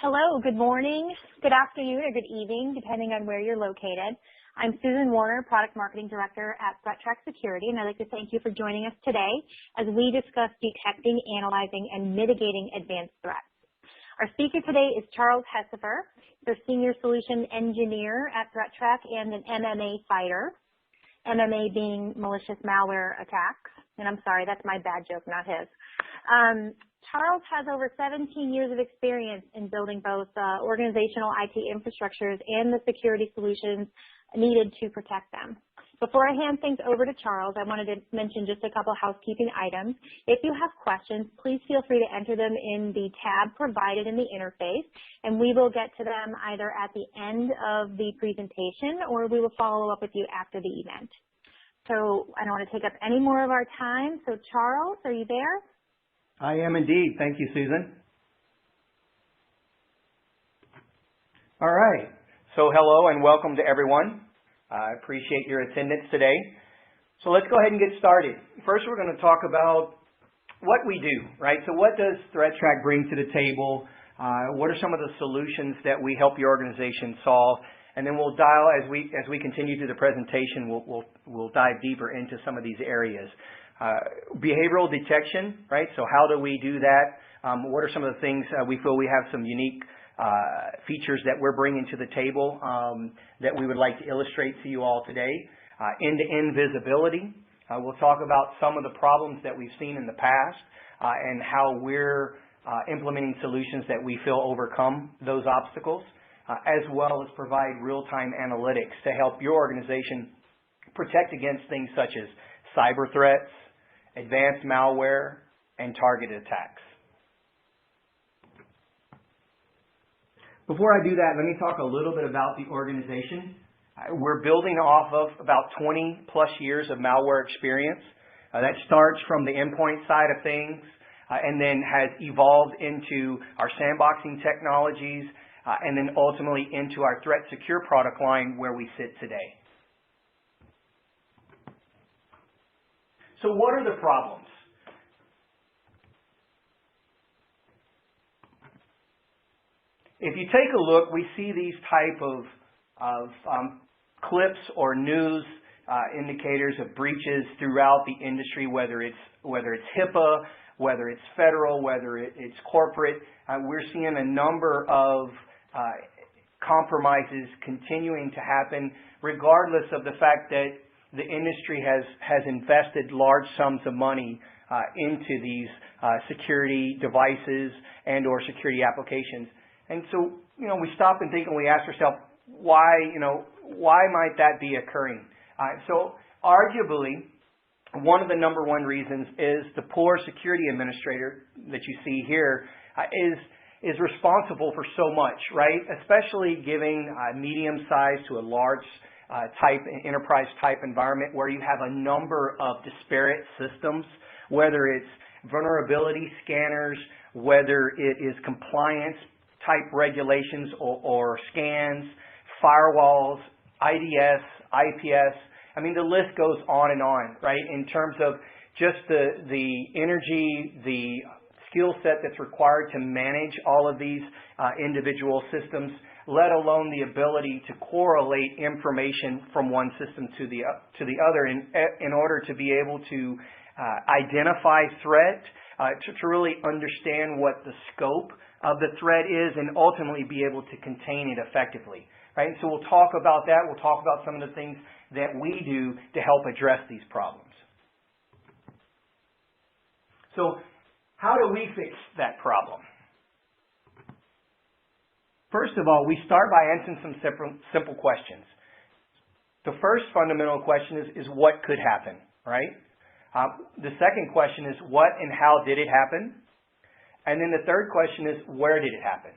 Hello, good morning, good afternoon, or good evening, depending on where you're located. I'm Susan Warner, Product Marketing Director at ThreatTrack Security, and I'd like to thank you for joining us today as we discuss detecting, analyzing, and mitigating advanced threats. Our speaker today is Charles Hessifer, the Senior Solution Engineer at ThreatTrack and an MMA fighter, MMA being malicious malware attacks. And I'm sorry, that's my bad joke, not his. Charles has over 17 years of experience in building both organizational IT infrastructures and the security solutions needed to protect them. Before I hand things over to Charles, I wanted to mention just a couple housekeeping items. If you have questions, please feel free to enter them in the tab provided in the interface, and we will get to them either at the end of the presentation or we will follow up with you after the event. So I don't want to take up any more of our time. So Charles, are you there? I am indeed. Thank you, Susan. All right. So hello and welcome to everyone. I appreciate your attendance today. So let's go ahead and get started. First, we're going to talk about what we do, right? So what does ThreatTrack bring to the table? What are some of the solutions that we help your organization solve? And then we'll dial, as we continue through the presentation, we'll dive deeper into some of these areas. Behavioral detection, right? So how do we do that? What are some of the things we feel we have some unique features that we're bringing to the table that we would like to illustrate to you all today? End-to-end visibility. We'll talk about some of the problems that we've seen in the past and how we're implementing solutions that we feel overcome those obstacles, as well as provide real-time analytics to help your organization protect against things such as cyber threats, advanced malware, and targeted attacks. Before I do that, let me talk a little bit about the organization. We're building off of about 20 plus years of malware experience. That starts from the endpoint side of things and then has evolved into our sandboxing technologies and then ultimately into our Threat Secure product line where we sit today. So what are the problems? If you take a look, we see these type of clips or news indicators of breaches throughout the industry, whether it's HIPAA, whether it's federal, whether it's corporate. We're seeing a number of compromises continuing to happen, regardless of the fact that the industry has invested large sums of money into these security devices and or security applications. And so, we stop and think and we ask ourselves, why might that be occurring? So arguably, one of the number one reasons is the poor security administrator that you see here is responsible for so much, right? Especially giving medium-sized to a large enterprise type environment where you have a number of disparate systems, whether it's vulnerability scanners, whether it is compliance type regulations or scans, firewalls, IDS, IPS. I mean, the list goes on and on, right? In terms of just the energy, the skill set that's required to manage all of these individual systems, let alone the ability to correlate information from one system to the other in order to be able to identify threat, to really understand what the scope of the threat is and ultimately be able to contain it effectively, right? So we'll talk about that. We'll talk about some of the things that we do to help address these problems. So how do we fix that problem? First of all, we start by answering some simple questions. The first fundamental question is what could happen, right? The second question is what and how did it happen? And then the third question is where did it happen?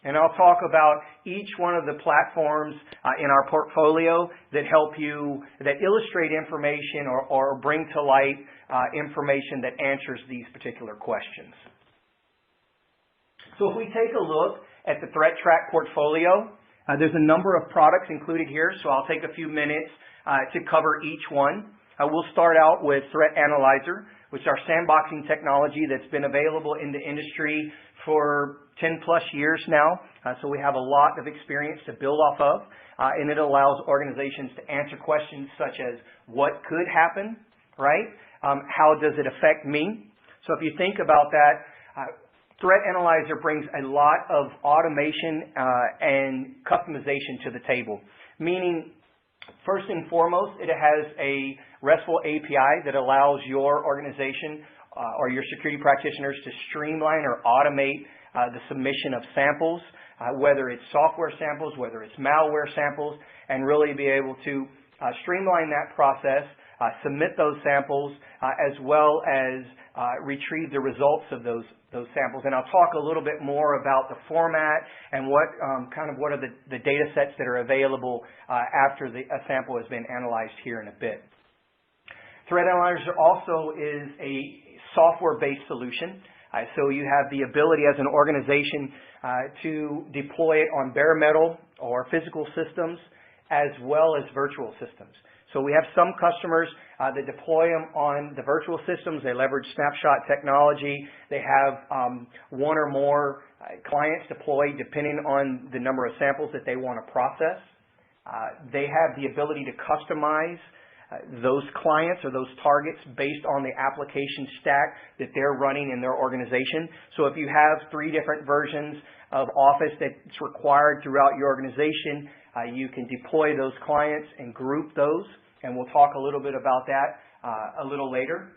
And I'll talk about each one of the platforms in our portfolio that illustrate information or bring to light information that answers these particular questions. So if we take a look at the ThreatTrack portfolio, there's a number of products included here, so I'll take a few minutes to cover each one. We'll start out with Threat Analyzer. which is our sandboxing technology that's been available in the industry for 10 plus years now. So we have a lot of experience to build off of, and it allows organizations to answer questions such as what could happen, right? How does it affect me? So if you think about that, Threat Analyzer brings a lot of automation and customization to the table, meaning first and foremost, it has a RESTful API that allows your organization or your security practitioners to streamline or automate the submission of samples, whether it's software samples, whether it's malware samples, and really be able to streamline that process, submit those samples, as well as retrieve the results of those samples. And I'll talk a little bit more about the format and what are the data sets that are available after a sample has been analyzed here in a bit. Threat Analyzer also is a software-based solution. So you have the ability as an organization to deploy it on bare metal or physical systems as well as virtual systems. So we have some customers that deploy them on the virtual systems. They leverage snapshot technology. They have one or more clients deployed depending on the number of samples that they want to process. They have the ability to customize those clients or those targets based on the application stack that they're running in their organization. So if you have 3 different versions of Office that's required throughout your organization, you can deploy those clients and group those, and we'll talk a little bit about that a little later.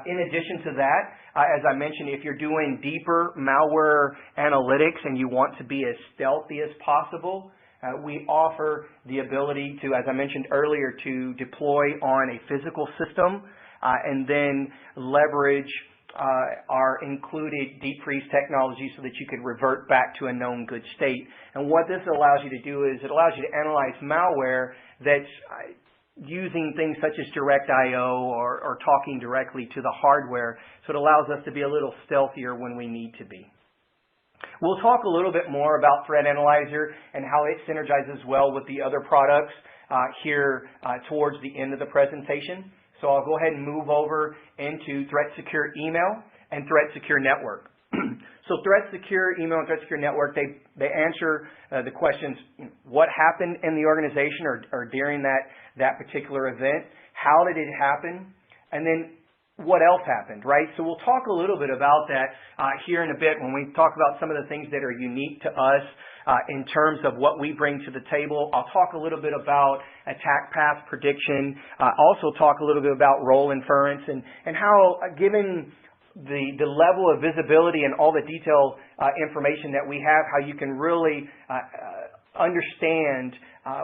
In addition to that, as I mentioned, if you're doing deeper malware analytics and you want to be as stealthy as possible, we offer the ability to, as I mentioned earlier, to deploy on a physical system and then leverage our included deep freeze technology so that you could revert back to a known good state. And what this allows you to do is it allows you to analyze malware that's using things such as direct I/O or talking directly to the hardware. So it allows us to be a little stealthier when we need to be. We'll talk a little bit more about Threat Analyzer and how it synergizes well with the other products here towards the end of the presentation. So I'll go ahead and move over into Threat Secure Email and Threat Secure Network. So Threat Secure Email and Threat Secure Network, they answer the questions, what happened in the organization or during that particular event, how did it happen, and then what else happened, right? So we'll talk a little bit about that here in a bit when we talk about some of the things that are unique to us in terms of what we bring to the table. I'll talk a little bit about attack path prediction, also talk a little bit about role inference and how, given the level of visibility and all the detailed information that we have, how you can really understand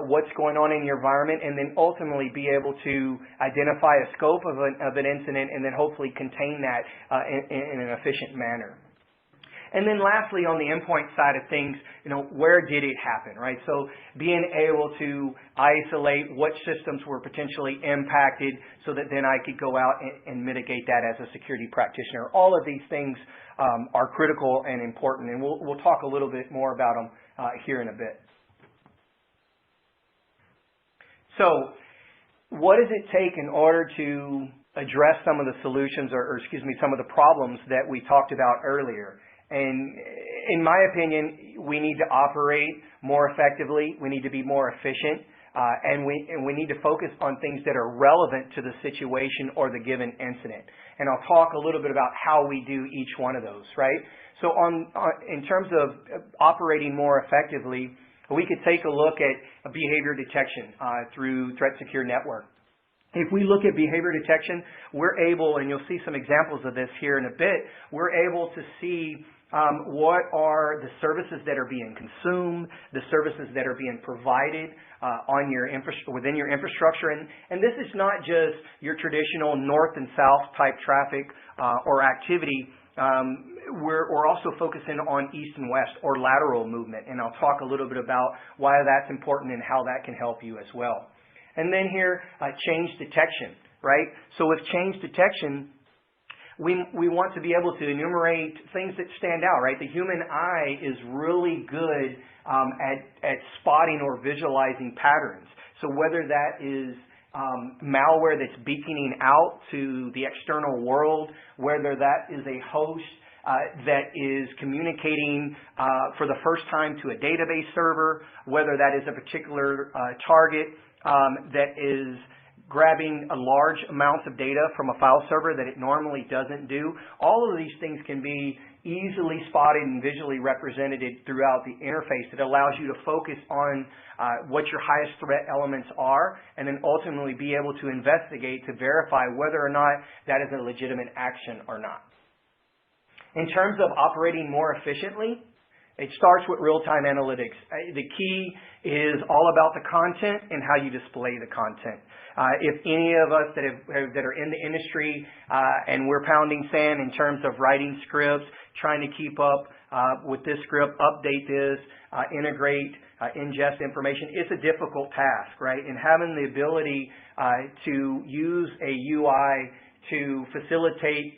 what's going on in your environment and then ultimately be able to identify a scope of an incident and then hopefully contain that in an efficient manner. And then lastly, on the endpoint side of things, where did it happen, right? So being able to isolate what systems were potentially impacted so that then I could go out and mitigate that as a security practitioner. All of these things are critical and important, and we'll talk a little bit more about them here in a bit. So what does it take in order to address some of the solutions or some of the problems that we talked about earlier? And in my opinion, we need to operate more effectively. We need to be more efficient, and we need to focus on things that are relevant to the situation or the given incident. And I'll talk a little bit about how we do each one of those, right? So in terms of operating more effectively, we could take a look at behavior detection through Threat Secure Network. If we look at behavior detection, we're able, and you'll see some examples of this here in a bit, we're able to see what are the services that are being consumed, the services that are being provided within your infrastructure. And this is not just your traditional north and south type traffic or activity. We're also focusing on east and west or lateral movement, and I'll talk a little bit about why that's important and how that can help you as well. And then here, change detection, right? So with change detection, we want to be able to enumerate things that stand out, right? The human eye is really good at spotting or visualizing patterns. So whether that is malware that's beaconing out to the external world, whether that is a host that is communicating for the first time to a database server, whether that is a particular target that is grabbing a large amounts of data from a file server that it normally doesn't do. All of these things can be easily spotted and visually represented throughout the interface that allows you to focus on what your highest threat elements are, and then ultimately be able to investigate to verify whether or not that is a legitimate action or not. In terms of operating more efficiently, it starts with real-time analytics. The key is all about the content and how you display the content. If any of us that are in the industry and we're pounding sand in terms of writing scripts, trying to keep up with this script, update this, integrate, ingest information, it's a difficult task, right? And having the ability to use a UI to facilitate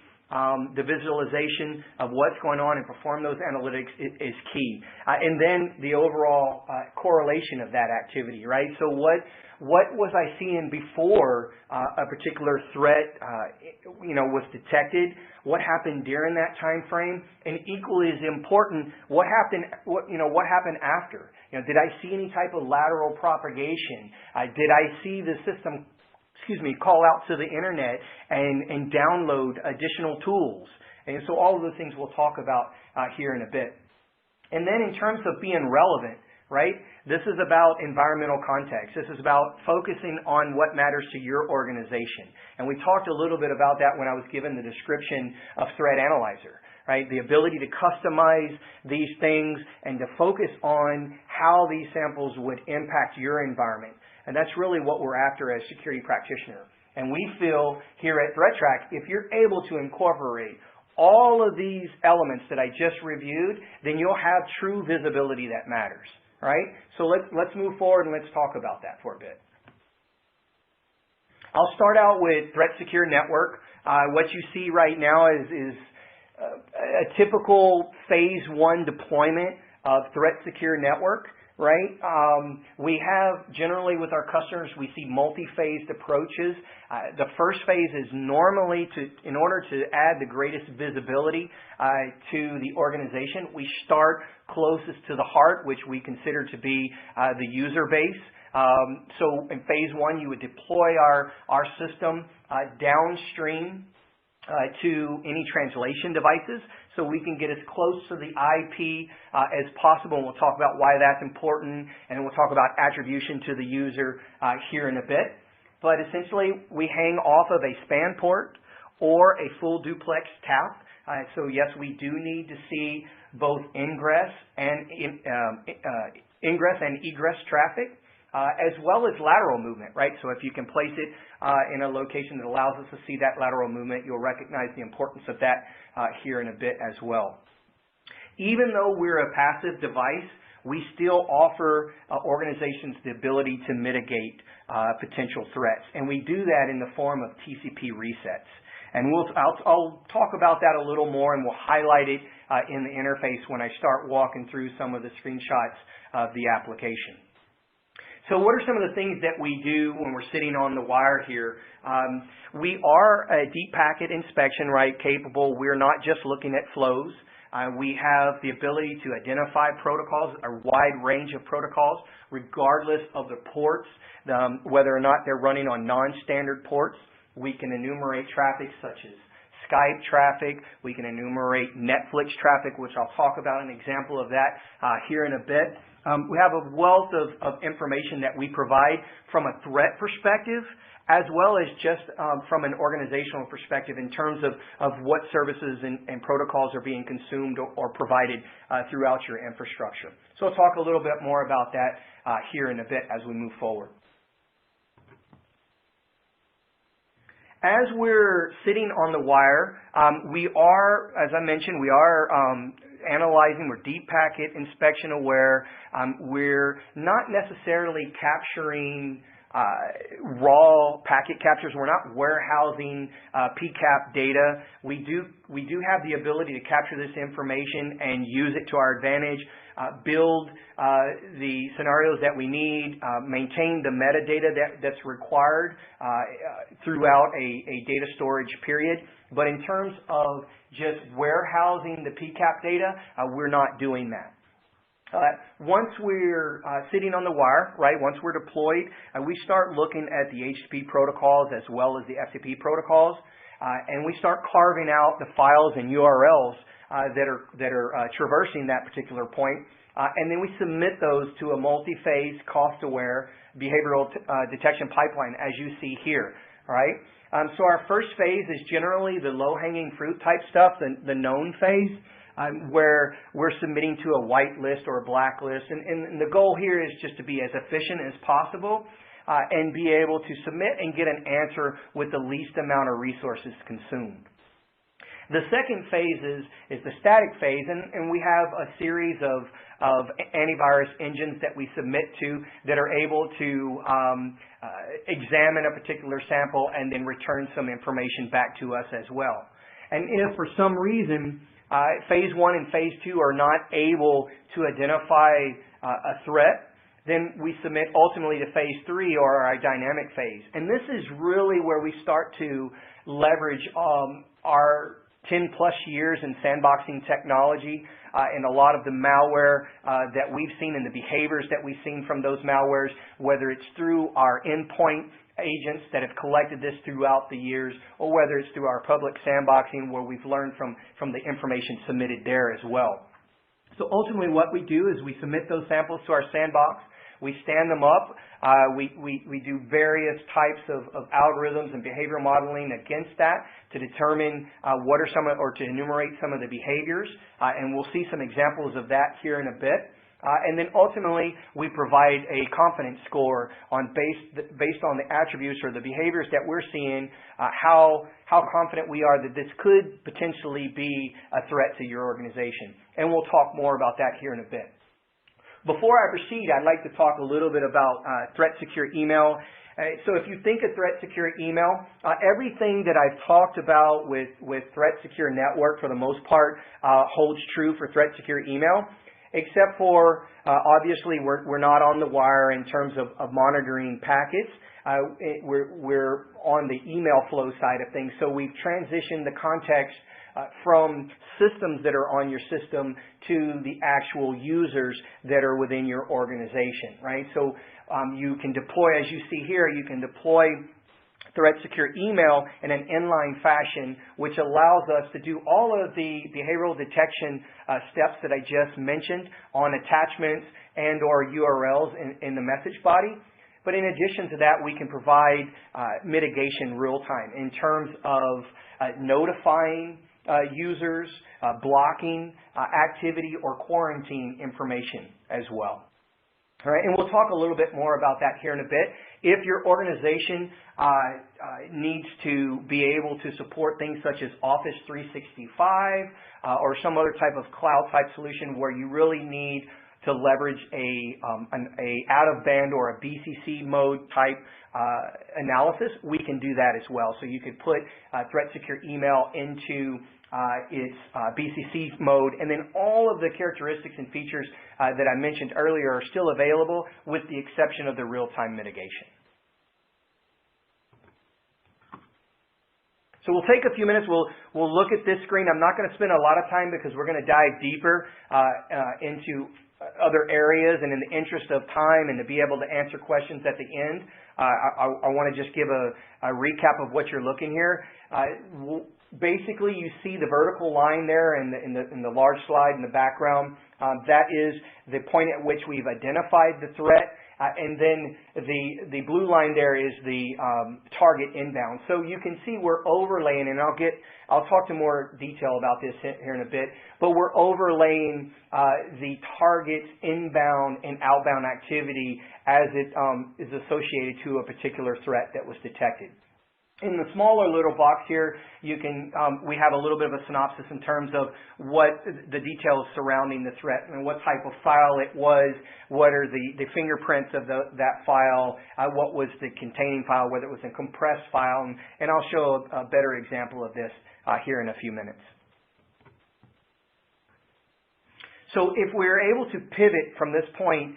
the visualization of what's going on and perform those analytics is key. And then the overall correlation of that activity, right? So what was I seeing before a particular threat, was detected? What happened during that time frame? And equally as important, what happened after? Did I see any type of lateral propagation? Did I see the system call out to the internet and download additional tools? And so all of those things we'll talk about here in a bit. And then in terms of being relevant, right, this is about environmental context. This is about focusing on what matters to your organization. And we talked a little bit about that when I was given the description of Threat Analyzer, right? The ability to customize these things and to focus on how these samples would impact your environment. And that's really what we're after as security practitioners. And we feel here at ThreatTrack, if you're able to incorporate all of these elements that I just reviewed, then you'll have true visibility that matters, right? So let's move forward and let's talk about that for a bit. I'll start out with Threat Secure Network. What you see right now is a typical phase 1 deployment of Threat Secure Network. Right? We have generally with our customers, we see multi-phased approaches. The first phase is normally in order to add the greatest visibility to the organization, we start closest to the heart, which we consider to be the user base. So in phase 1, you would deploy our system downstream to any translation devices, so we can get as close to the IP as possible, and we'll talk about why that's important, and then we'll talk about attribution to the user here in a bit. But essentially, we hang off of a span port or a full duplex tap. So yes, we do need to see both ingress and egress traffic, as well as lateral movement, right? So if you can place it in a location that allows us to see that lateral movement, you'll recognize the importance of that here in a bit as well. Even though we're a passive device, we still offer organizations the ability to mitigate potential threats, and we do that in the form of TCP resets. And I'll talk about that a little more, and we'll highlight it in the interface when I start walking through some of the screenshots of the application. So what are some of the things that we do when we're sitting on the wire here? We are a deep packet inspection, right, capable. We're not just looking at flows. We have the ability to identify protocols, a wide range of protocols, regardless of the ports, whether or not they're running on non-standard ports. We can enumerate traffic such as Skype traffic. We can enumerate Netflix traffic, which I'll talk about an example of that here in a bit. We have a wealth of information that we provide from a threat perspective, as well as just from an organizational perspective in terms of what services and protocols are being consumed or provided throughout your infrastructure. So I'll talk a little bit more about that here in a bit as we move forward. As we're sitting on the wire, we are, as I mentioned, we are analyzing, we're deep packet inspection aware. We're not necessarily capturing raw packet captures. We're not warehousing PCAP data. We do have the ability to capture this information and use it to our advantage, build the scenarios that we need, maintain the metadata that's required throughout a data storage period. But in terms of just warehousing the PCAP data, we're not doing that. Once we're sitting on the wire, right, once we're deployed, we start looking at the HTTP protocols as well as the FTP protocols, and we start carving out the files and URLs that are traversing that particular point, and then we submit those to a multi-phase, cost-aware behavioral detection pipeline, as you see here, right? So our first phase is generally the low-hanging fruit type stuff, the known phase, where we're submitting to a white list or a black list. And the goal here is just to be as efficient as possible and be able to submit and get an answer with the least amount of resources consumed. The second phase is the static phase, and we have a series of antivirus engines that we submit to that are able to examine a particular sample and then return some information back to us as well. And if for some reason phase 1 and phase 2 are not able to identify a threat, then we submit ultimately to phase 3 or our dynamic phase. And this is really where we start to leverage our 10+ years in sandboxing technology and a lot of the malware that we've seen and the behaviors that we've seen from those malwares, whether it's through our endpoint agents that have collected this throughout the years, or whether it's through our public sandboxing where we've learned from the information submitted there as well. So ultimately what we do is we submit those samples to our sandbox, we stand them up, we do various types of algorithms and behavioral modeling against that to determine what are or to enumerate some of the behaviors, and we'll see some examples of that here in a bit. And then ultimately, we provide a confidence score based on the attributes or the behaviors that we're seeing, how confident we are that this could potentially be a threat to your organization. And we'll talk more about that here in a bit. Before I proceed, I'd like to talk a little bit about threat secure email. So if you think of threat secure email, everything that I've talked about with threat secure network for the most part holds true for threat secure email. Except for, obviously, we're not on the wire in terms of monitoring packets. We're on the email flow side of things. So we've transitioned the context from systems that are on your system to the actual users that are within your organization, right? So you can deploy, as you see here, you can deploy threat secure email in an inline fashion, which allows us to do all of the behavioral detection steps that I just mentioned on attachments and or URLs in the message body. But in addition to that, we can provide mitigation real time in terms of notifying users, blocking activity or quarantine information as well. All right, and we'll talk a little bit more about that here in a bit. If your organization needs to be able to support things such as Office 365 or some other type of cloud type solution where you really need to leverage a out-of-band or a BCC mode type analysis, we can do that as well. So you could put threat secure email into its BCC mode, and then all of the characteristics and features that I mentioned earlier are still available with the exception of the real-time mitigation. So we'll take a few minutes, we'll look at this screen. I'm not going to spend a lot of time because we're going to dive deeper into other areas, and in the interest of time and to be able to answer questions at the end, I want to just give a recap of what you're looking here. Basically, you see the vertical line there in the large slide in the background. That is the point at which we've identified the threat, and then the blue line there is the target inbound. So you can see we're overlaying, and I'll talk to more detail about this here in a bit. But we're overlaying the target's inbound and outbound activity as it is associated to a particular threat that was detected. In the smaller little box here, you can we have a little bit of a synopsis in terms of what the details surrounding the threat and what type of file it was, what are the fingerprints of that file, what was the containing file, whether it was a compressed file, and I'll show a better example of this here in a few minutes. So if we're able to pivot from this point,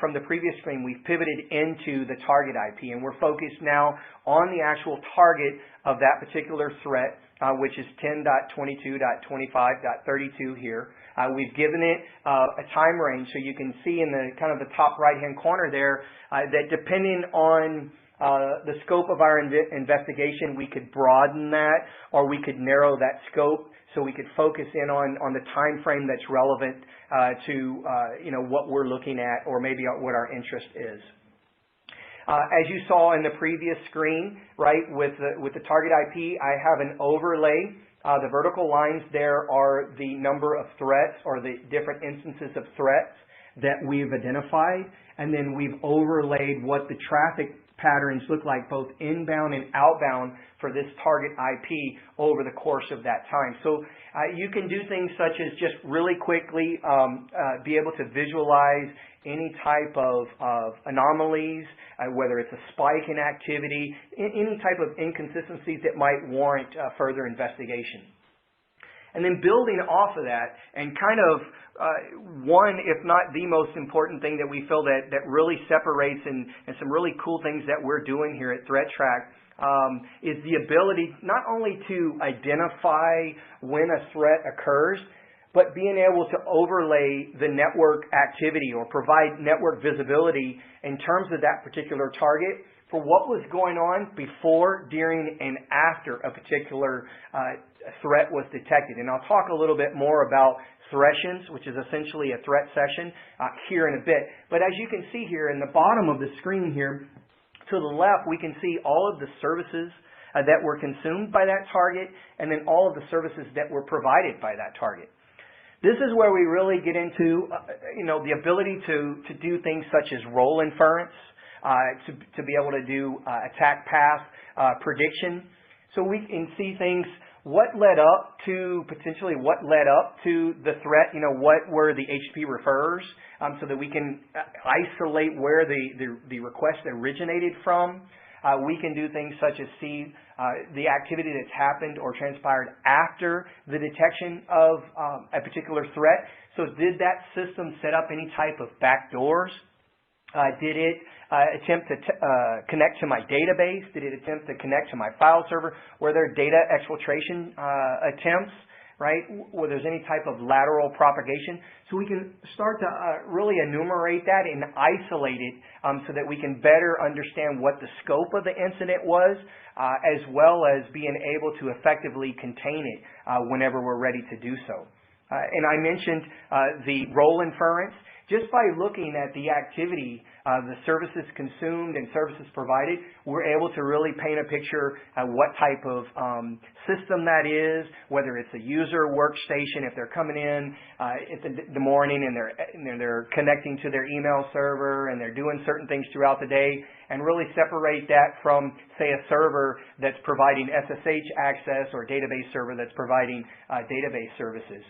from the previous screen, we've pivoted into the target IP, and we're focused now on the actual target of that particular threat, which is 10.22.25.32 here. We've given it a time range, so you can see in the kind of the top right-hand corner there that depending on the scope of our investigation, we could broaden that, or we could narrow that scope, so we could focus in on the time frame that's relevant to what we're looking at, or maybe what our interest is. As you saw in the previous screen, right, with the target IP, I have an overlay. The vertical lines there are the number of threats, or the different instances of threats that we've identified, and then we've overlaid what the traffic patterns look like, both inbound and outbound, for this target IP over the course of that time. So you can do things such as just really quickly be able to visualize any type of anomalies, whether it's a spike in activity, any type of inconsistencies that might warrant further investigation. And then building off of that, and kind of one, if not the most important thing that we feel that really separates and some really cool things that we're doing here at ThreatTrack is the ability not only to identify when a threat occurs, but being able to overlay the network activity or provide network visibility in terms of that particular target for what was going on before, during, and after a particular threat was detected. And I'll talk a little bit more about thressions, which is essentially a threat session, here in a bit. But as you can see here in the bottom of the screen here, to the left, we can see all of the services that were consumed by that target, and then all of the services that were provided by that target. This is where we really get into, the ability to do things such as role inference, to be able to do attack path prediction. So we can see things, what led up to the threat, what were the HTTP referrers, so that we can isolate where the request originated from. We can do things such as see the activity that's happened or transpired after the detection of a particular threat. So did that system set up any type of backdoors? Did it attempt to connect to my database? Did it attempt to connect to my file server? Were there data exfiltration attempts, right? Where there's any type of lateral propagation? So we can start to really enumerate that and isolate it so that we can better understand what the scope of the incident was, as well as being able to effectively contain it whenever we're ready to do so. And I mentioned the role inference. Just by looking at the activity, the services consumed and services provided, we're able to really paint a picture of what type of system that is, whether it's a user workstation, if they're coming in in the morning and they're connecting to their email server and they're doing certain things throughout the day, and really separate that from, say, a server that's providing SSH access or a database server that's providing database services.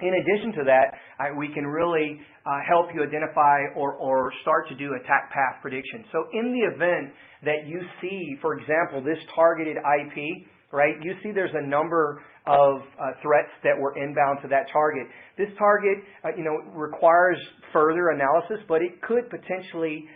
In addition to that, we can really help you identify or start to do attack path prediction. So in the event that you see, for example, this targeted IP, right, you see there's a number of threats that were inbound to that target. This target, requires further analysis, but it could potentially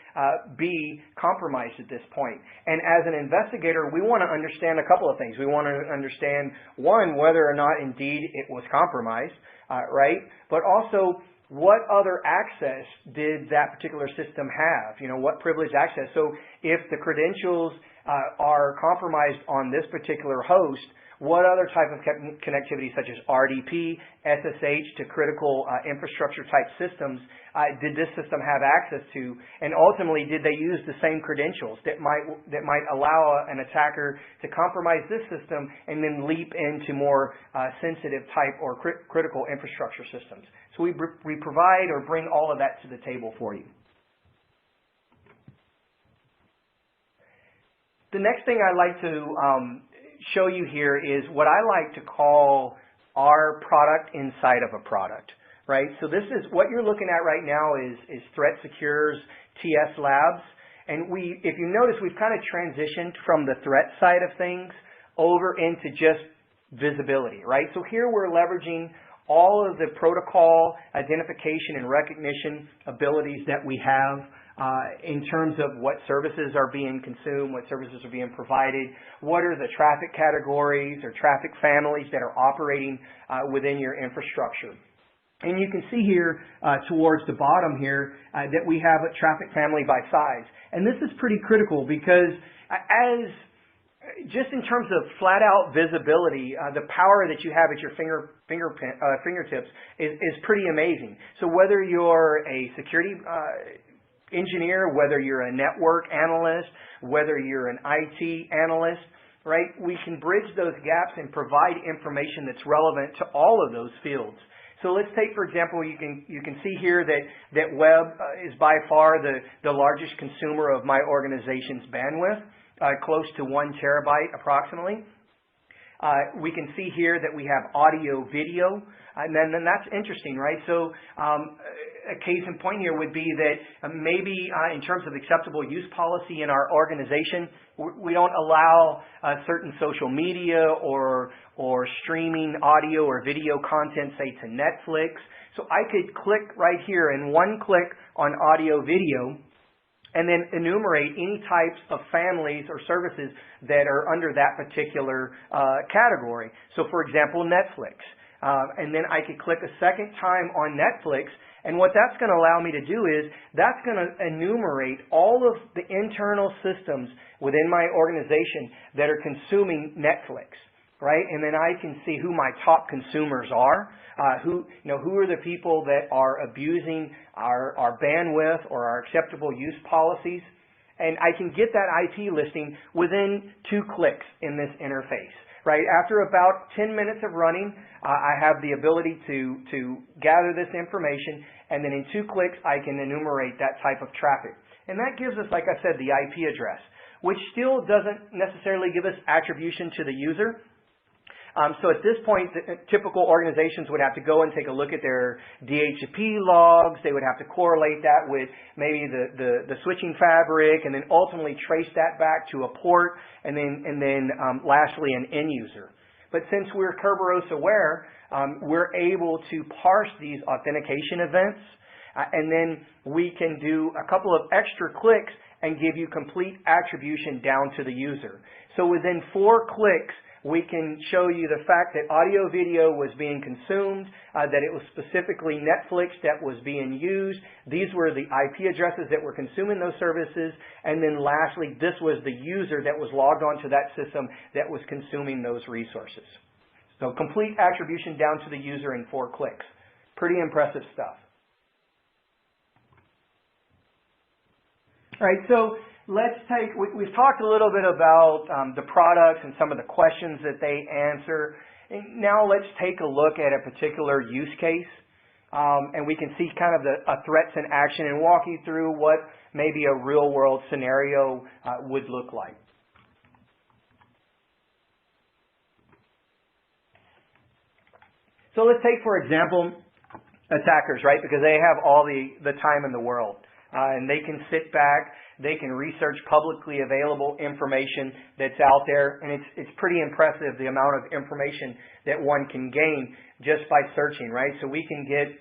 be compromised at this point. And as an investigator, we want to understand a couple of things. We want to understand, one, whether or not indeed it was compromised, right? But also, what other access did that particular system have? What privileged access? So if the credentials are compromised on this particular host, what other type of connectivity, such as RDP, SSH to critical infrastructure type systems, did this system have access to? And ultimately, did they use the same credentials that might allow an attacker to compromise this system and then leap into more sensitive type or critical infrastructure systems? So we provide or bring all of that to the table for you. The next thing I'd like to show you here is what I like to call our product inside of a product, right? So this is what you're looking at right now is ThreatSecure's TS Labs. And if you notice, we've kind of transitioned from the threat side of things over into just visibility, right? So here we're leveraging all of the protocol identification and recognition abilities that we have in terms of what services are being consumed, what services are being provided, what are the traffic categories or traffic families that are operating within your infrastructure. And you can see here towards the bottom here that we have a traffic family by size. And this is pretty critical because just in terms of flat-out visibility, the power that you have at your fingertips is pretty amazing. So whether you're a security engineer, whether you're a network analyst, whether you're an IT analyst, right, we can bridge those gaps and provide information that's relevant to all of those fields. So let's take, for example, you can see here that web is by far the largest consumer of my organization's bandwidth, close to 1 terabyte approximately. We can see here that we have audio, video, and then that's interesting, right? So a case in point here would be that maybe in terms of acceptable use policy in our organization, we don't allow certain social media or streaming audio or video content, say, to Netflix. So I could click right here and one click on audio, video, and then enumerate any types of families or services that are under that particular category. So for example, Netflix. And then I could click a second time on Netflix, and what that's going to allow me to do is that's going to enumerate all of the internal systems within my organization that are consuming Netflix, right? And then I can see who my top consumers are, who are the people that are abusing our bandwidth or our acceptable use policies. And I can get that IP listing within 2 clicks in this interface, right? After about 10 minutes of running, I have the ability to gather this information, and then in 2 clicks, I can enumerate that type of traffic. And that gives us, like I said, the IP address, which still doesn't necessarily give us attribution to the user. So at this point, typical organizations would have to go and take a look at their DHCP logs. They would have to correlate that with maybe the switching fabric, and then ultimately trace that back to a port, and then lastly an end user. But since we're Kerberos aware, we're able to parse these authentication events, and then we can do a couple of extra clicks and give you complete attribution down to the user. So within 4 clicks, we can show you the fact that audio video was being consumed, that it was specifically Netflix that was being used. These were the IP addresses that were consuming those services. And then lastly, this was the user that was logged onto that system that was consuming those resources. So complete attribution down to the user in 4 clicks. Pretty impressive stuff. All right, so we've talked a little bit about the products and some of the questions that they answer. And now let's take a look at a particular use case, and we can see kind of the threats in action and walk you through what maybe a real-world scenario would look like. So let's take, for example, attackers, right? Because they have all the time in the world. And they can sit back, they can research publicly available information that's out there, and it's pretty impressive the amount of information that one can gain just by searching, right? So we can get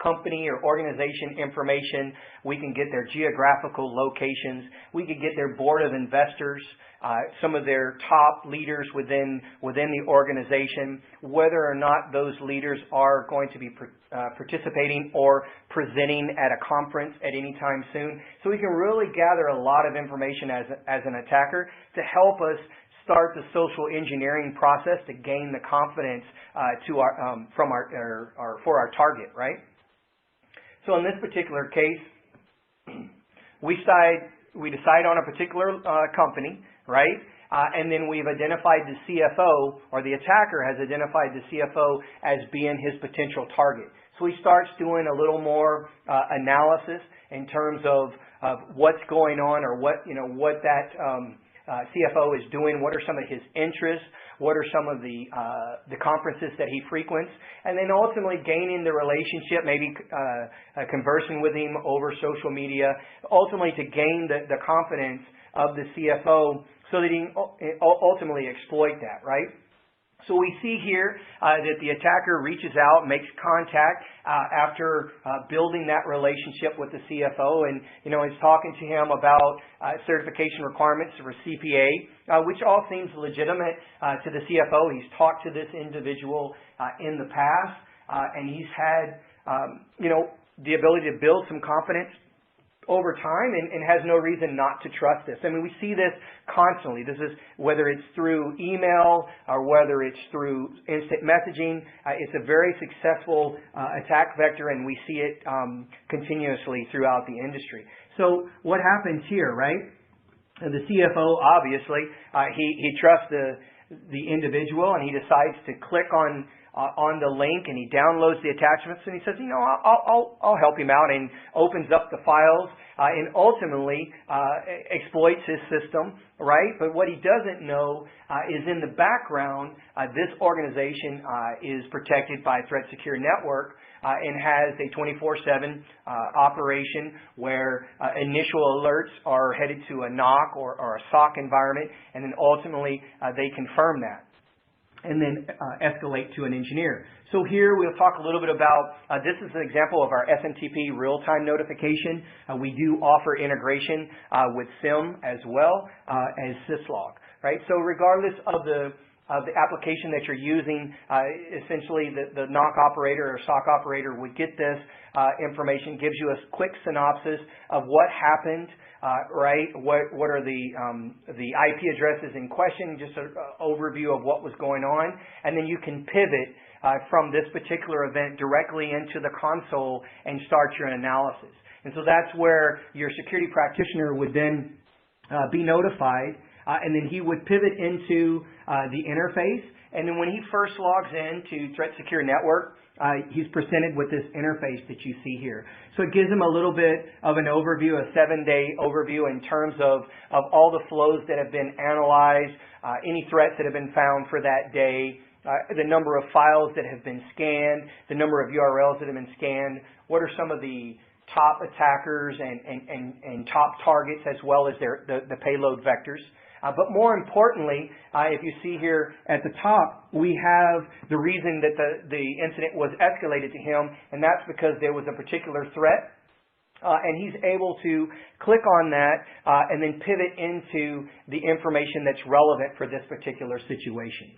company or organization information, we can get their geographical locations, we could get their board of investors, some of their top leaders within the organization, whether or not those leaders are going to be participating or presenting at a conference at any time soon. So we can really gather a lot of information as an attacker to help us start the social engineering process to gain the confidence for our target, right? So in this particular case, we decide on a particular company, right? And then we've identified the CFO, or the attacker has identified the CFO as being his potential target. So he starts doing a little more analysis in terms of what's going on, or what that CFO is doing, what are some of his interests, what are some of the conferences that he frequents, and then ultimately gaining the relationship, maybe conversing with him over social media, ultimately to gain the confidence of the CFO so that he can ultimately exploit that, right? So we see here that the attacker reaches out, makes contact after building that relationship with the CFO, and is talking to him about certification requirements for CPA, which all seems legitimate to the CFO. He's talked to this individual in the past, and he's had the ability to build some confidence over time and has no reason not to trust this. I mean, we see this constantly. This is whether it's through email or whether it's through instant messaging. It's a very successful attack vector, and we see it continuously throughout the industry. So what happens here, right? The CFO, obviously, he trusts the individual, and he decides to click on the link, and he downloads the attachments, and he says, I'll help him out, and opens up the files and ultimately exploits his system, right? But what he doesn't know is in the background, this organization is protected by Threat Secure Network and has a 24/7 operation where initial alerts are headed to a NOC or a SOC environment, and then ultimately they confirm that and then escalate to an engineer. So here we'll talk a little bit about, this is an example of our SMTP real-time notification. We do offer integration with SIM as well as syslog, right? So regardless of the application that you're using, essentially the NOC operator or SOC operator would get this information, gives you a quick synopsis of what happened, right? What are the IP addresses in question, just an overview of what was going on, and then you can pivot from this particular event directly into the console and start your analysis. And so that's where your security practitioner would then be notified, and then he would pivot into the interface. And then when he first logs in to Threat Secure Network, he's presented with this interface that you see here. So it gives him a little bit of an overview, a 7-day overview in terms of all the flows that have been analyzed, any threats that have been found for that day, the number of files that have been scanned, the number of URLs that have been scanned, what are some of the top attackers and top targets, as well as the payload vectors. But more importantly, if you see here at the top, we have the reason that the incident was escalated to him, and that's because there was a particular threat. And he's able to click on that and then pivot into the information that's relevant for this particular situation.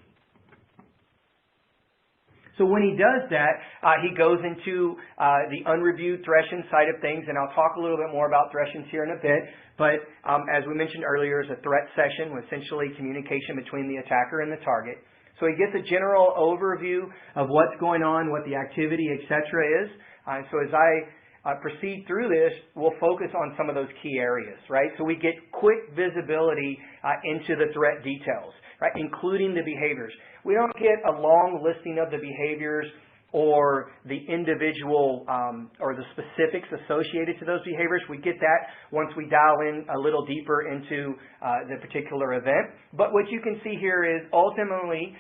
So when he does that, he goes into the unreviewed threations side of things, and I'll talk a little bit more about threations here in a bit. But as we mentioned earlier, it's a threat session with essentially communication between the attacker and the target. So he gets a general overview of what's going on, what the activity, etc. is. So as I proceed through this, we'll focus on some of those key areas, right? So we get quick visibility into the threat details, right, including the behaviors. We don't get a long listing of the behaviors or the individual or the specifics associated to those behaviors. We get that once we dial in a little deeper into the particular event. But what you can see here is ultimately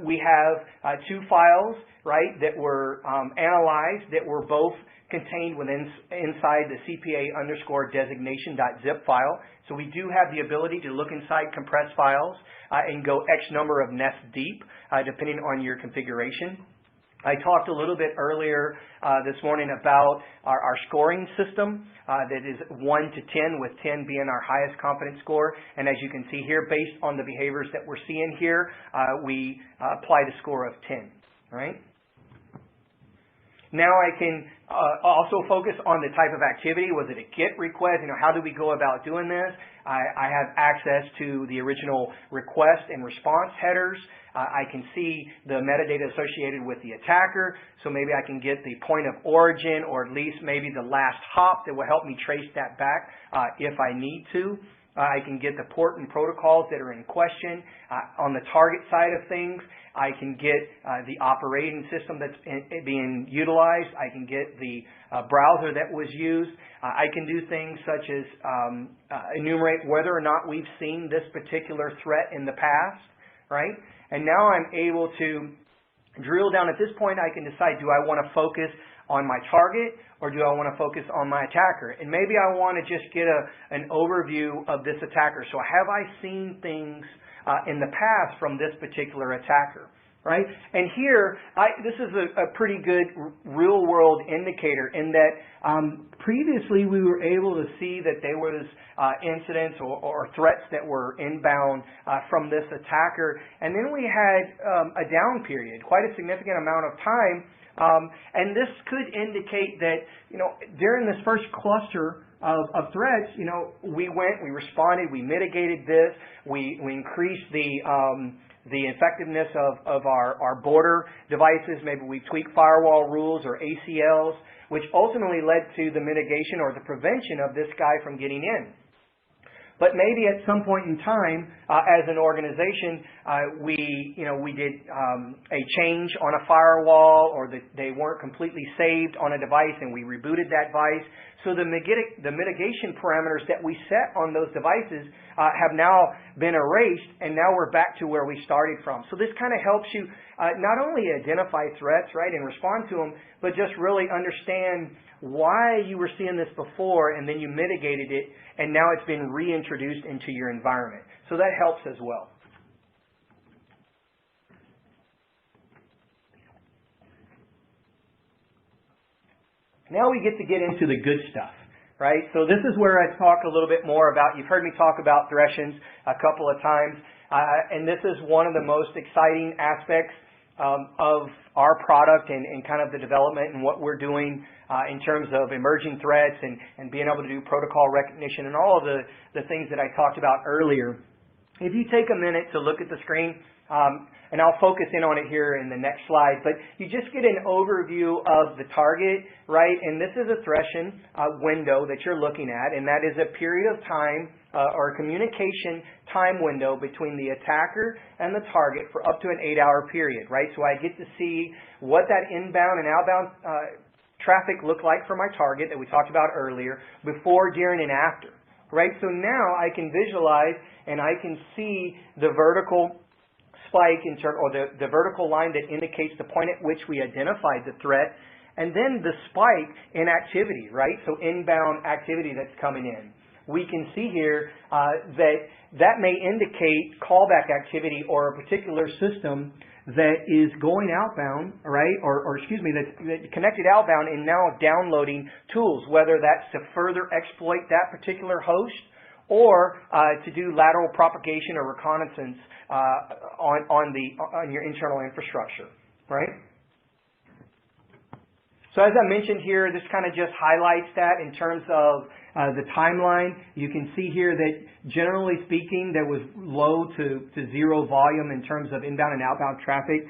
we have two files, right, that were analyzed that were both contained inside the CPA_designation.zip file. So we do have the ability to look inside compressed files and go X number of nests deep, depending on your configuration. I talked a little bit earlier this morning about our scoring system that is 1 to 10, with 10 being our highest confidence score. And as you can see here, based on the behaviors that we're seeing here, we apply the score of 10, right? Now I can also focus on the type of activity. Was it a GET request? How do we go about doing this? I have access to the original request and response headers. I can see the metadata associated with the attacker. So maybe I can get the point of origin, or at least maybe the last hop that will help me trace that back if I need to. I can get the port and protocols that are in question. On the target side of things, I can get the operating system that's being utilized. I can get the browser that was used. I can do things such as enumerate whether or not we've seen this particular threat in the past, right? And now I'm able to drill down. At this point, I can decide, do I want to focus on my target or do I want to focus on my attacker? And maybe I want to just get an overview of this attacker. So have I seen things in the past from this particular attacker, right? And here, this is a pretty good real-world indicator in that previously we were able to see that there was incidents or threats that were inbound from this attacker. And then we had a down period, quite a significant amount of time. And this could indicate that, during this first cluster of threats, we responded, we mitigated this, we increased the effectiveness of our border devices. Maybe we tweaked firewall rules or ACLs, which ultimately led to the mitigation or the prevention of this guy from getting in. But maybe at some point in time, as an organization, we did a change on a firewall, or they weren't completely saved on a device, and we rebooted that device. So the mitigation parameters that we set on those devices have now been erased, and now we're back to where we started from. So this kind of helps you not only identify threats, right, and respond to them, but just really understand why you were seeing this before, and then you mitigated it, and now it's been reintroduced into your environment. So that helps as well. Now we get into the good stuff, right? So this is where I talk a little bit more about, you've heard me talk about thresholds a couple of times, and this is one of the most exciting aspects of our product and kind of the development and what we're doing in terms of emerging threats and being able to do protocol recognition and all of the things that I talked about earlier. If you take a minute to look at the screen, and I'll focus in on it here in the next slide, but you just get an overview of the target, right? And this is a threshold window that you're looking at, and that is a period of time or a communication time window between the attacker and the target for up to an 8-hour period, right? So I get to see what that inbound and outbound traffic looked like for my target that we talked about earlier, before, during, and after, right? So now I can visualize and I can see the vertical spike or the vertical line that indicates the point at which we identified the threat, and then the spike in activity, right? So inbound activity that's coming in. We can see here that may indicate callback activity or a particular system that is going outbound, right? Or excuse me, that's connected outbound and now downloading tools, whether that's to further exploit that particular host or to do lateral propagation or reconnaissance on your internal infrastructure, right? So as I mentioned here, this kind of just highlights that in terms of the timeline. You can see here that generally speaking, there was low to zero volume in terms of inbound and outbound traffic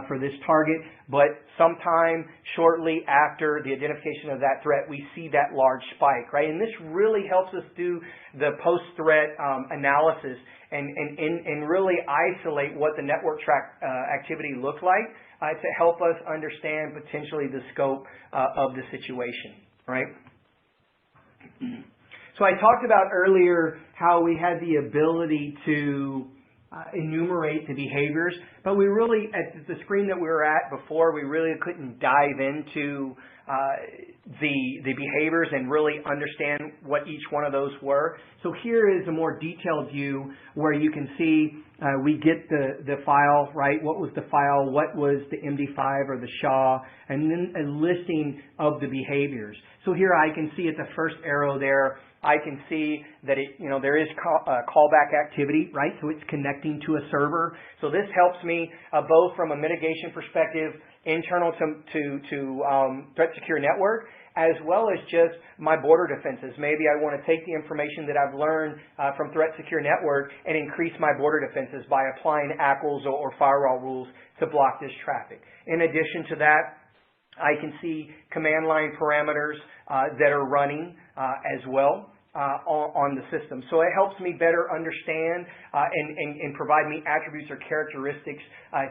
for this target, but sometime shortly after the identification of that threat, we see that large spike, right? And this really helps us do the post-threat analysis and really isolate what the network track activity looked like to help us understand potentially the scope of the situation, right? So I talked about earlier how we had the ability to enumerate the behaviors, but we really, at the screen that we were at before, we really couldn't dive into the behaviors and really understand what each one of those were. So here is a more detailed view where you can see we get the file, right? What was the file? What was the MD5 or the SHA? And then a listing of the behaviors. So here I can see at the first arrow there, I can see that there is callback activity, right? So it's connecting to a server. So this helps me both from a mitigation perspective, internal to Threat Secure Network, as well as just my border defenses. Maybe I want to take the information that I've learned from Threat Secure Network and increase my border defenses by applying ACLs or firewall rules to block this traffic. In addition to that, I can see command line parameters that are running as well. on the system. So it helps me better understand and provide me attributes or characteristics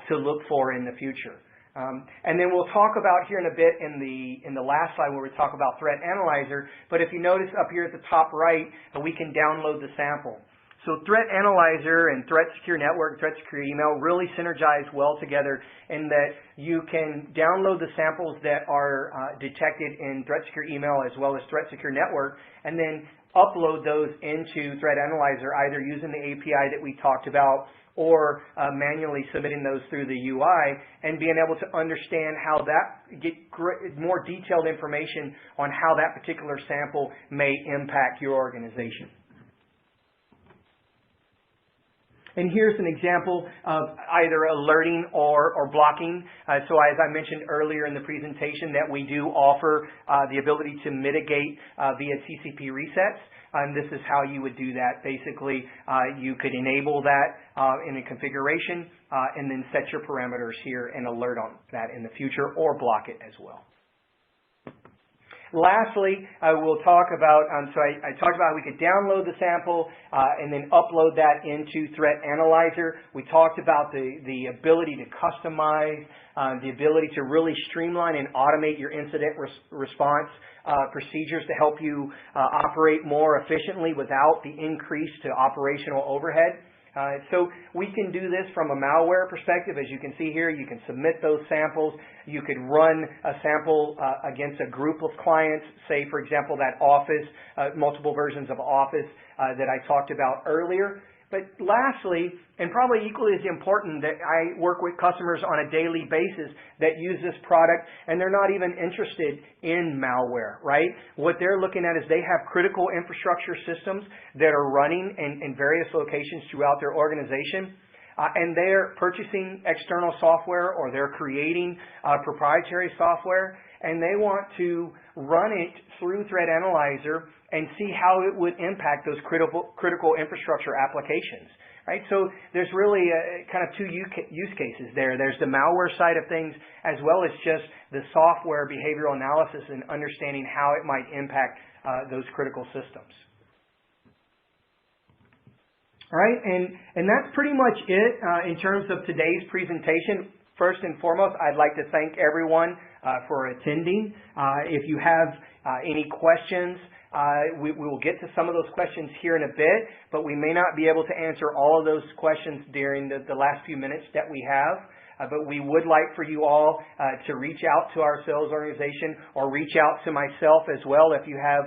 to look for in the future. And then we'll talk about here in a bit in the last slide where we talk about Threat Analyzer. But if you notice up here at the top right, we can download the sample. So Threat Analyzer and Threat Secure Network, Threat Secure Email really synergize well together in that you can download the samples that are detected in Threat Secure Email as well as Threat Secure Network, and then upload those into Threat Analyzer either using the API that we talked about or manually submitting those through the UI and being able to understand how that, get more detailed information on how that particular sample may impact your organization. And here's an example of either alerting or blocking. So as I mentioned earlier in the presentation that we do offer the ability to mitigate via TCP resets. And this is how you would do that. Basically, you could enable that in a configuration and then set your parameters here and alert on that in the future or block it as well. Lastly, we'll talk about, so I talked about we could download the sample and then upload that into Threat Analyzer. We talked about the ability to customize, the ability to really streamline and automate your incident response procedures to help you operate more efficiently without the increase to operational overhead. So we can do this from a malware perspective. As you can see here, you can submit those samples. You could run a sample against a group of clients, say, for example, that Office, multiple versions of Office that I talked about earlier. But lastly, and probably equally as important, that I work with customers on a daily basis that use this product and they're not even interested in malware, right? What they're looking at is they have critical infrastructure systems that are running in various locations throughout their organization. And they're purchasing external software or they're creating proprietary software, and they want to run it through Threat Analyzer and see how it would impact those critical infrastructure applications. Right? So there's really kind of two use cases there. There's the malware side of things as well as just the software behavioral analysis and understanding how it might impact those critical systems. All right, and that's pretty much it in terms of today's presentation. First and foremost, I'd like to thank everyone for attending. If you have any questions, we will get to some of those questions here in a bit, but we may not be able to answer all of those questions during the last few minutes that we have. But we would like for you all to reach out to our sales organization or reach out to myself as well if you have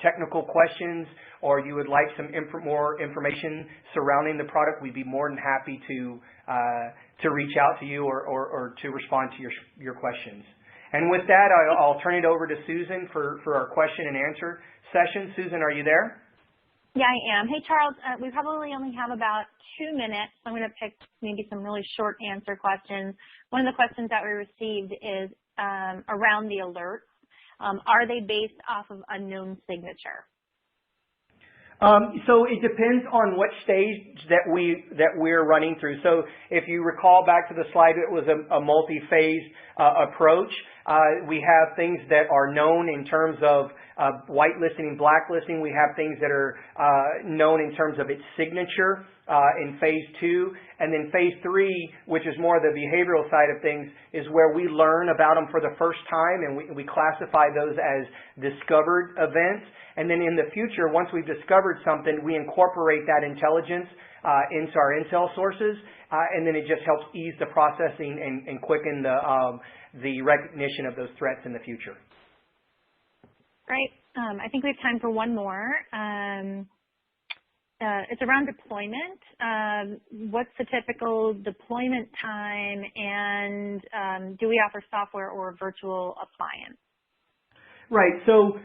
technical questions or you would like some more information surrounding the product. We'd be more than happy to reach out to you or to respond to your questions. And with that, I'll turn it over to Susan for our question and answer session. Susan, are you there? Yeah, I am. Hey, Charles, we probably only have about 2 minutes. I'm going to pick maybe some really short answer questions. One of the questions that we received is around the alerts. Are they based off of unknown signature? So it depends on what stage that we're running through. So if you recall back to the slide, it was a multi-phase approach. We have things that are known in terms of whitelisting and blacklisting. We have things that are known in terms of its signature in phase 2. And then phase 3, which is more the behavioral side of things, is where we learn about them for the first time and we classify those as discovered events. And then in the future, once we've discovered something, we incorporate that intelligence into our intel sources, and then it just helps ease the processing and quicken the recognition of those threats in the future. Great. I think we have time for one more. It's around deployment. What's the typical deployment time, and do we offer software or a virtual appliance? Right. So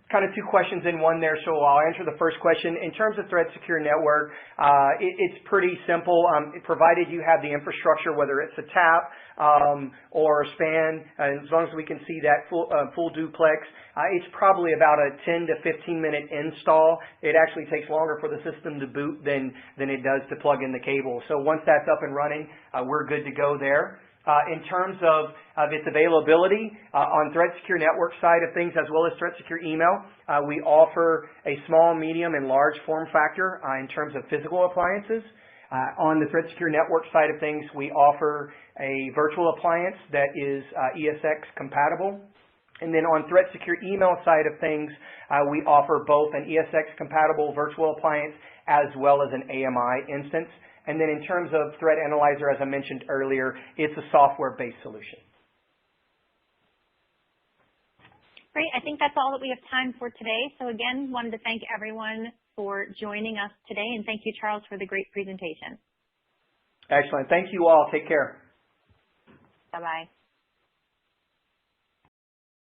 kind of 2 questions in one there, so I'll answer the first question. In terms of Threat Secure Network, it's pretty simple. Provided you have the infrastructure, whether it's a TAP or a span, as long as we can see that full duplex, it's probably about a 10 to 15 minute install. It actually takes longer for the system to boot than it does to plug in the cable. So once that's up and running, we're good to go there. in terms of its availability on Threat Secure Network side of things as well as Threat Secure Email. We offer a small, medium, and large form factor in terms of physical appliances. On the Threat Secure Network side of things, we offer a virtual appliance that is ESX compatible. And then on Threat Secure Email side of things, we offer both an ESX compatible virtual appliance as well as an AMI instance. And then in terms of Threat Analyzer, as I mentioned earlier, it's a software-based solution. Great. I think that's all that we have time for today. So again, wanted to thank everyone for joining us today, and thank you, Charles, for the great presentation. Excellent. Thank you all. Take care. Bye-bye.